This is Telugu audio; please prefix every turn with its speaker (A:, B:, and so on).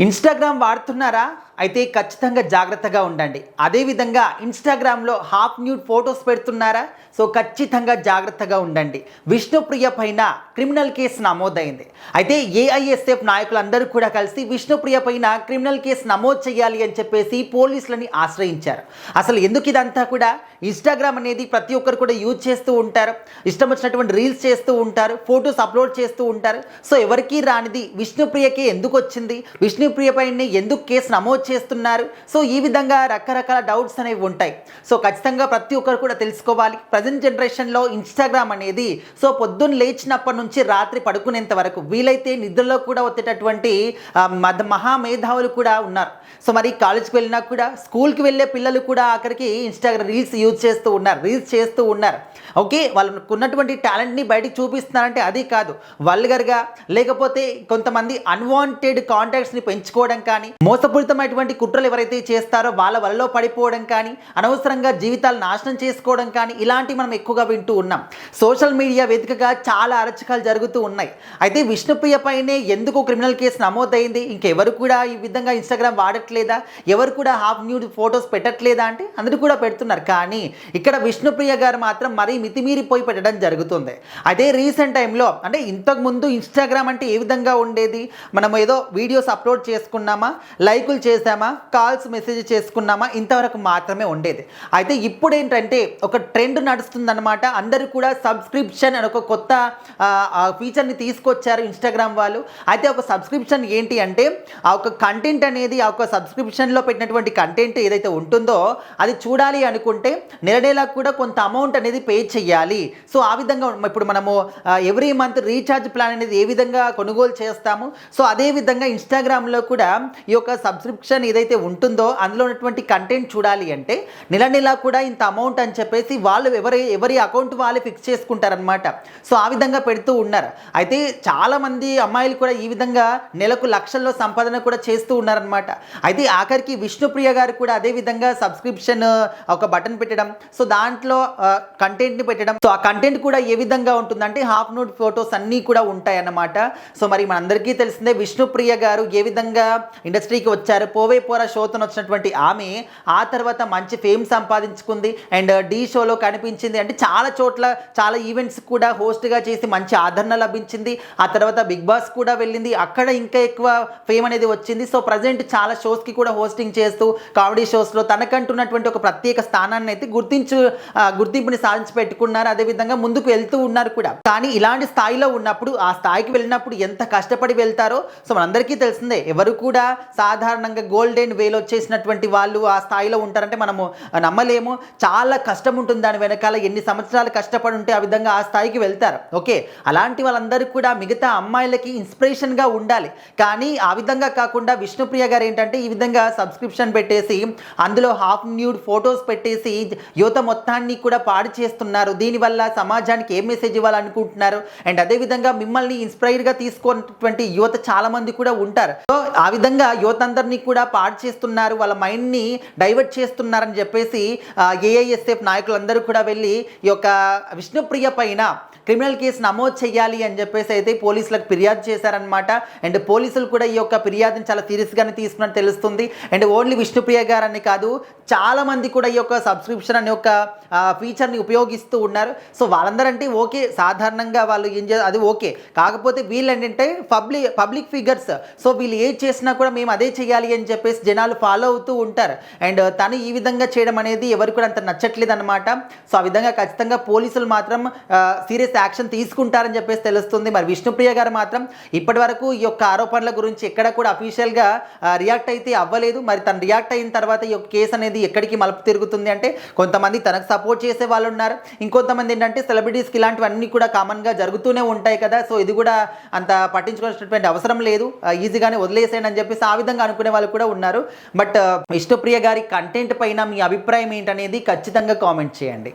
A: ఇన్‌స్టాగ్రామ్ వాడుతున్నారా? అయితే ఖచ్చితంగా జాగ్రత్తగా ఉండండి. అదేవిధంగా ఇన్‌స్టాగ్రామ్‌లో హాఫ్ న్యూడ్ ఫోటోస్ పెడుతున్నారా? సో ఖచ్చితంగా జాగ్రత్తగా ఉండండి. విష్ణుప్రియ పైన క్రిమినల్ కేసు నమోదైంది. అయితే ఏఐఎస్ఎఫ్ నాయకులందరూ కూడా కలిసి విష్ణుప్రియ పైన క్రిమినల్ కేసు నమోదు చేయాలి అని చెప్పేసి పోలీసులని ఆశ్రయించారు. అసలు ఎందుకు ఇదంతా కూడా? ఇన్‌స్టాగ్రామ్ అనేది ప్రతి ఒక్కరు కూడా యూజ్ చేస్తూ ఉంటారు. ఇష్టం వచ్చినటువంటి రీల్స్ చేస్తూ ఉంటారు. ఫోటోస్ అప్లోడ్ చేస్తూ ఉంటారు. సో ఎవరికీ రానిది విష్ణుప్రియకి ఎందుకు వచ్చింది? విష్ణుప్రియ పైన ఎందుకు కేసు నమోదు చేస్తున్నారు? సో ఈ విధంగా రకరకాల డౌట్స్ అనేవి ఉంటాయి. సో ఖచ్చితంగా ప్రతి ఒక్కరు కూడా తెలుసుకోవాలి. ప్రజెంట్ జనరేషన్లో ఇన్‌స్టాగ్రామ్ అనేది సో పొద్దున్న లేచినప్పటి నుంచి రాత్రి పడుకునేంత వరకు వీలైతే నిద్రలో కూడా వచ్చేటటువంటి మహామేధావులు కూడా ఉన్నారు. సో మరి కాలేజ్కి వెళ్ళినా కూడా స్కూల్కి వెళ్ళే పిల్లలు కూడా ఆఖరికి ఇన్‌స్టాగ్రామ్ రీల్స్ యూజ్ చేస్తూ ఉన్నారు, రీల్స్ చేస్తూ ఉన్నారు. ఓకే, వాళ్ళకు ఉన్నటువంటి టాలెంట్ని బయటికి చూపిస్తున్నారంటే అది కాదు, వల్గర్గా లేకపోతే కొంతమంది అన్వాంటెడ్ కాంటాక్ట్స్ని పెంచుకోవడం కానీ, మోసపూరితమైనటువంటి కుట్రలు ఎవరైతే చేస్తారో వాళ్ళ వలలో పడిపోవడం కానీ, అనవసరంగా జీవితాలు నాశనం చేసుకోవడం కానీ ఇలాంటివి మనం ఎక్కువగా వింటూ ఉన్నాం. సోషల్ మీడియా వేదికగా చాలా అరచకాలు జరుగుతూ ఉన్నాయి. అయితే విష్ణుప్రియ పైనే ఎందుకు క్రిమినల్ కేసు నమోదైంది? ఇంకెవరు కూడా ఈ విధంగా ఇన్‌స్టాగ్రామ్ వాడట్లేదా? ఎవరు కూడా హాఫ్ న్యూడ్ ఫొటోస్ పెట్టట్లేదా అంటే అందరూ కూడా పెడుతున్నారు. కానీ ఇక్కడ విష్ణుప్రియ గారు మాత్రం మరీ మితిమీరిపోయి పెట్టడం జరుగుతుంది. అదే రీసెంట్ టైంలో అంటే ఇంతకుముందు ఇన్‌స్టాగ్రామ్ అంటే ఏ విధంగా ఉండేది? మనం ఏదో వీడియోస్ అప్లోడ్ చేసుకున్నామా, లైకులు చేసామా, కాల్స్ మెసేజ్ చేసుకున్నామా, ఇంతవరకు మాత్రమే ఉండేది. అయితే ఇప్పుడు ఏంటంటే ఒక ట్రెండ్ నడుస్తుందన్నమాట. అందరూ కూడా సబ్స్క్రిప్షన్ అని ఒక కొత్త ఫీచర్ని తీసుకొచ్చారు ఇన్‌స్టాగ్రామ్ వాళ్ళు. అయితే ఒక సబ్స్క్రిప్షన్ ఏంటి అంటే ఆ ఒక కంటెంట్ అనేది ఆ ఒక సబ్స్క్రిప్షన్లో పెట్టినటువంటి కంటెంట్ ఏదైతే ఉంటుందో అది చూడాలి అనుకుంటే నెల కూడా కొంత అమౌంట్ అనేది పే చేయాలి. సో ఆ విధంగా ఇప్పుడు మనము ఎవ్రీ మంత్ రీఛార్జ్ ప్లాన్ అనేది ఏ విధంగా కొనుగోలు చేస్తాము, సో అదే విధంగా ఇన్‌స్టాగ్రామ్లో కూడా ఈ యొక్క సబ్స్క్రిప్షన్ ఏదైతే ఉంటుందో అందులో ఉన్నటువంటి కంటెంట్ చూడాలి అంటే నెల కూడా ఇంత అమౌంట్ అని చెప్పేసి వాళ్ళు ఎవరి అకౌంట్ వాళ్ళే ఫిక్స్ చేసుకుంటారనమాట. సో ఆ విధంగా పెడుతూ ఉన్నారు. అయితే చాలామంది అమ్మాయిలు కూడా ఈ విధంగా నెలకు లక్షల్లో సంపాదన కూడా చేస్తూ ఉన్నారనమాట. అయితే ఆఖరికి విష్ణుప్రియ గారు కూడా అదే విధంగా సబ్స్క్రిప్షన్ ఒక బటన్ పెట్టడం, సో దాంట్లో కంటెంట్ని పెట్టడం. సో ఆ కంటెంట్ కూడా ఏ విధంగా ఉంటుందంటే హాఫ్ న్యూడ్ ఫొటోస్ అన్నీ కూడా ఉంటాయి అన్నమాట. సో మరి మనందరికీ తెలిసిందే విష్ణుప్రియ గారు ఏ విధంగా ఇండస్ట్రీకి వచ్చారు. పోవే పోరా షోతో వచ్చినటువంటి ఆమె ఆ తర్వాత మంచి ఫేమ్ సంపాదించుకుంది అండ్ ఢీ షోలో కనిపించింది. అంటే చాలా చోట్ల చాలా ఈవెంట్స్ కూడా హోస్ట్గా చేసి మంచి ఆదరణ లభించింది. ఆ తర్వాత బిగ్ బాస్ కూడా వెళ్ళింది, అక్కడ ఇంకా ఎక్కువ ఫేమ్ అనేది వచ్చింది. సో ప్రజెంట్ చాలా షోస్కి కూడా హోస్టింగ్ చేస్తూ కామెడీ షోస్లో తనకంటున్నటువంటి ఒక ప్రత్యేక స్థానాన్ని అయితే గుర్తింపుని సాధించి పెట్టుకున్నారు. అదేవిధంగా ముందుకు వెళ్తూ ఉన్నారు కూడా. కానీ ఇలాంటి స్థాయిలో ఉన్నప్పుడు ఆ స్థాయికి వెళ్ళినప్పుడు ఎంత కష్టపడి వెళ్తారో సో మనందరికీ తెలిసిందే. ఎవరు కూడా సాధారణంగా గోల్డెన్ వేలో వచ్చేసినటువంటి వాళ్ళు ఆ స్థాయిలో ఉంటారంటే మనము నమ్మలేము. చాలా కష్టం ఉంటుంది దాని వెనకాల. ఎన్ని సంవత్సరాలు కష్టపడి ఉంటే ఆ విధంగా ఆ స్థాయికి వెళ్తారు. ఓకే, అలాంటి వాళ్ళందరూ కూడా మిగతా అమ్మాయిలకి ఇన్స్పిరేషన్గా ఉండాలి. కానీ ఆ విధంగా కాకుండా విష్ణుప్రియ గారు ఏంటంటే ఈ విధంగా సబ్స్క్రిప్షన్ పెట్టేసి అందులో హాఫ్ న్యూడ్ ఫొటోస్ పెట్టేసి యువత మొత్తాన్ని కూడా పాడు చేస్తున్నారు. దీనివల్ల సమాజానికి ఏ మెసేజ్ ఇవ్వాలనుకుంటున్నారు అండ్ అదేవిధంగా మిమ్మల్ని ఇన్స్పైర్గా తీసుకున్నటువంటి యువత చాలామంది కూడా ఉంటారు. సో ఆ విధంగా యువత అందరినీ కూడా పాడు చేస్తున్నారు, వాళ్ళ మైండ్ని డైవర్ట్ చేస్తున్నారని చెప్పేసి ఏఐఎస్ఎఫ్ నాయకులందరూ కూడా వెళ్ళి ఈ యొక్క విష్ణుప్రియ పైన క్రిమినల్ కేసు నమోదు చేయాలి అని చెప్పేసి అయితే పోలీసులకు ఫిర్యాదు చేశారనమాట. అండ్ పోలీసులు కూడా ఈ యొక్క ఫిర్యాదుని చాలా సీరియస్గానే తీసుకున్నట్టు తెలుస్తుంది. అండ్ ఓన్లీ విష్ణుప్రియ గారని కాదు, చాలామంది కూడా ఈ యొక్క సబ్స్క్రిప్షన్ అనే ఒక ఫీచర్ని ఉపయోగిస్తూ ఉన్నారు. సో వాళ్ళందరంటే ఓకే, సాధారణంగా వాళ్ళు ఏం అది ఓకే. కాకపోతే వీళ్ళు ఏంటంటే పబ్లిక్ ఫిగర్స్. సో వీళ్ళు ఏది చేసినా కూడా మేము అదే చేయాలి అని చెప్పేసి జనాలు ఫాలో అవుతూ ఉంటారు. అండ్ తను ఈ విధంగా చేయడం అనేది ఎవరికి కూడా అంత నచ్చట్లేదు అనమాట. సో ఆ విధంగా ఖచ్చితంగా పోలీసులు మాత్రం సీరియస్ యాక్షన్ తీసుకుంటారని చెప్పేసి తెలుస్తుంది. మరి విష్ణుప్రియ గారు మాత్రం ఇప్పటి వరకు ఈ యొక్క ఆరోపణల గురించి ఎక్కడ కూడా అఫీషియల్గా రియాక్ట్ అయితే అవ్వలేదు. మరి తను రియాక్ట్ అయిన తర్వాత ఈ యొక్క కేసు అనేది ఎక్కడికి మలుపు తిరుగుతుంది అంటే కొంతమంది తనకు సపోర్ట్ చేసే వాళ్ళు ఉన్నారు, ఇంకొంతమంది ఏంటంటే సెలబ్రిటీస్కి ఇలాంటివన్నీ కూడా కామన్గా జరుగుతూనే ఉంటాయి కదా, సో ఇది కూడా అంత పట్టించుకోవాల్సినటువంటి అవసరం లేదు, ఈజీగానే వదిలేసేయండి అని చెప్పేసి ఆ విధంగా అనుకునే వాళ్ళు కూడా ఉన్నారు. బట్ విష్ణుప్రియ గారి కంటెంట్ పైన మీ అభిప్రాయం ఏంటనేది ఖచ్చితంగా కామెంట్ చేయండి.